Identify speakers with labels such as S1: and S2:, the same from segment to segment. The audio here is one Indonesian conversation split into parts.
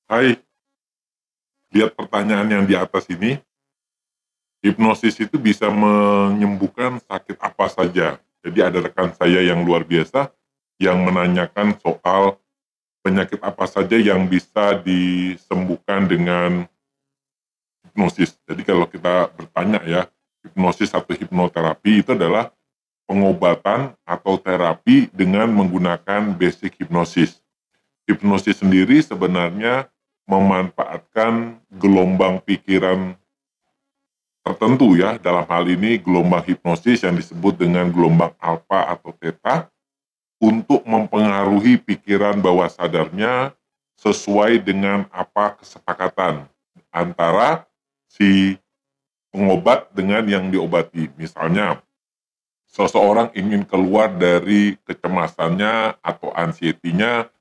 S1: Hai, lihat pertanyaan yang di atas ini, hipnosis itu bisa menyembuhkan sakit apa saja. Jadi ada rekan saya yang luar biasa yang menanyakan soal penyakit apa saja yang bisa disembuhkan dengan hipnosis. Jadi kalau kita bertanya ya, hipnosis atau hipnoterapi itu adalah pengobatan atau terapi dengan menggunakan basic hipnosis. Hipnosis sendiri sebenarnya memanfaatkan gelombang pikiran tertentu ya, dalam hal ini gelombang hipnosis yang disebut dengan gelombang alfa atau theta untuk mempengaruhi pikiran bawah sadarnya sesuai dengan apa kesepakatan antara si pengobat dengan yang diobati. Misalnya, seseorang ingin keluar dari kecemasannya atau anxiety-nya,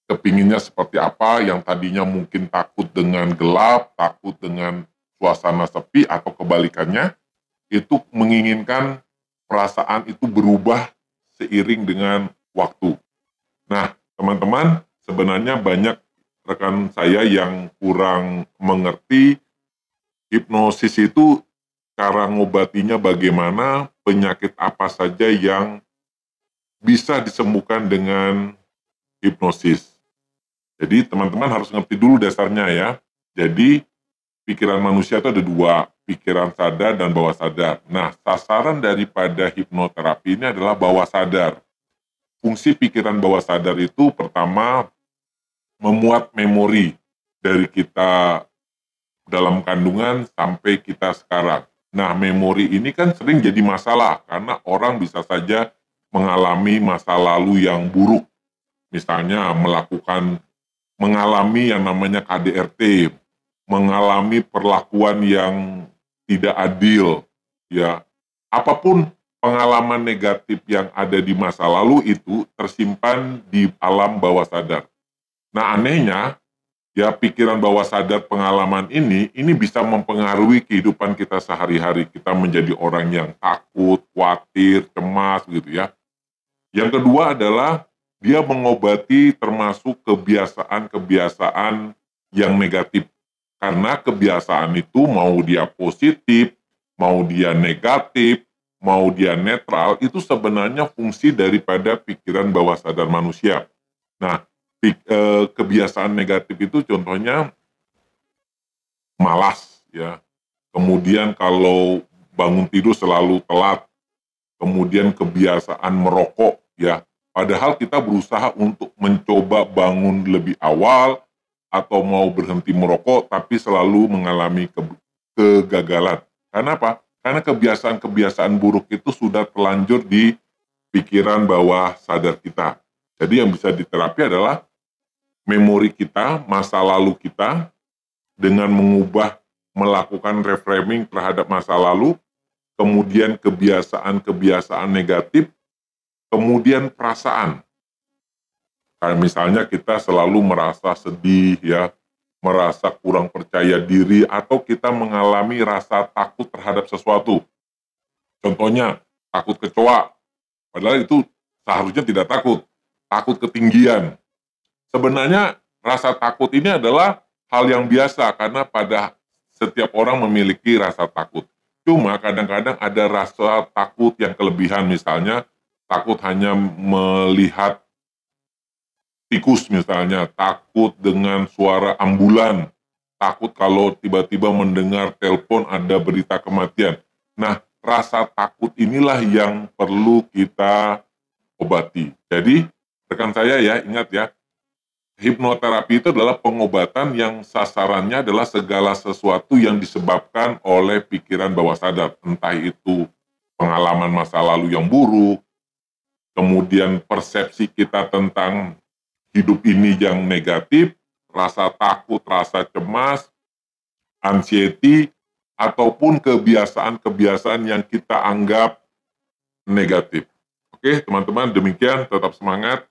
S1: kepinginnya seperti apa, yang tadinya mungkin takut dengan gelap, takut dengan suasana sepi, atau kebalikannya, itu menginginkan perasaan itu berubah seiring dengan waktu. Nah, teman-teman, sebenarnya banyak rekan saya yang kurang mengerti hipnosis itu cara ngobatinya bagaimana, penyakit apa saja yang bisa disembuhkan dengan hipnosis. Jadi teman-teman harus ngerti dulu dasarnya ya. Jadi pikiran manusia itu ada dua, pikiran sadar dan bawah sadar. Nah, sasaran daripada hipnoterapi ini adalah bawah sadar. Fungsi pikiran bawah sadar itu pertama memuat memori dari kita dalam kandungan sampai kita sekarang. Nah, memori ini kan sering jadi masalah karena orang bisa saja mengalami masa lalu yang buruk. Misalnya mengalami yang namanya KDRT, mengalami perlakuan yang tidak adil, ya. Apapun pengalaman negatif yang ada di masa lalu itu tersimpan di alam bawah sadar. Nah, anehnya, ya pikiran bawah sadar pengalaman ini bisa mempengaruhi kehidupan kita sehari-hari. Kita menjadi orang yang takut, khawatir, cemas gitu ya. Yang kedua adalah dia mengobati termasuk kebiasaan-kebiasaan yang negatif. Karena kebiasaan itu mau dia positif, mau dia negatif, mau dia netral, itu sebenarnya fungsi daripada pikiran bawah sadar manusia. Nah, kebiasaan negatif itu contohnya malas ya. Kemudian kalau bangun tidur selalu telat, kemudian kebiasaan merokok ya. Padahal kita berusaha untuk mencoba bangun lebih awal atau mau berhenti merokok tapi selalu mengalami kegagalan. Karena apa? Karena kebiasaan-kebiasaan buruk itu sudah terlanjur di pikiran bawah sadar kita. Jadi yang bisa diterapi adalah memori kita, masa lalu kita, dengan melakukan reframing terhadap masa lalu, kemudian kebiasaan-kebiasaan negatif, kemudian perasaan. Kayak misalnya kita selalu merasa sedih ya, merasa kurang percaya diri, atau kita mengalami rasa takut terhadap sesuatu. Contohnya, takut kecoa, padahal itu seharusnya tidak takut ketinggian. Sebenarnya rasa takut ini adalah hal yang biasa karena pada setiap orang memiliki rasa takut. Cuma kadang-kadang ada rasa takut yang kelebihan, misalnya takut hanya melihat tikus misalnya, takut dengan suara ambulan, takut kalau tiba-tiba mendengar telepon ada berita kematian. Nah, rasa takut inilah yang perlu kita obati. Jadi, rekan saya ya, ingat ya, hipnoterapi itu adalah pengobatan yang sasarannya adalah segala sesuatu yang disebabkan oleh pikiran bawah sadar. Entah itu pengalaman masa lalu yang buruk, kemudian persepsi kita tentang hidup ini yang negatif, rasa takut, rasa cemas, anxiety, ataupun kebiasaan-kebiasaan yang kita anggap negatif. Oke, teman-teman, demikian, tetap semangat.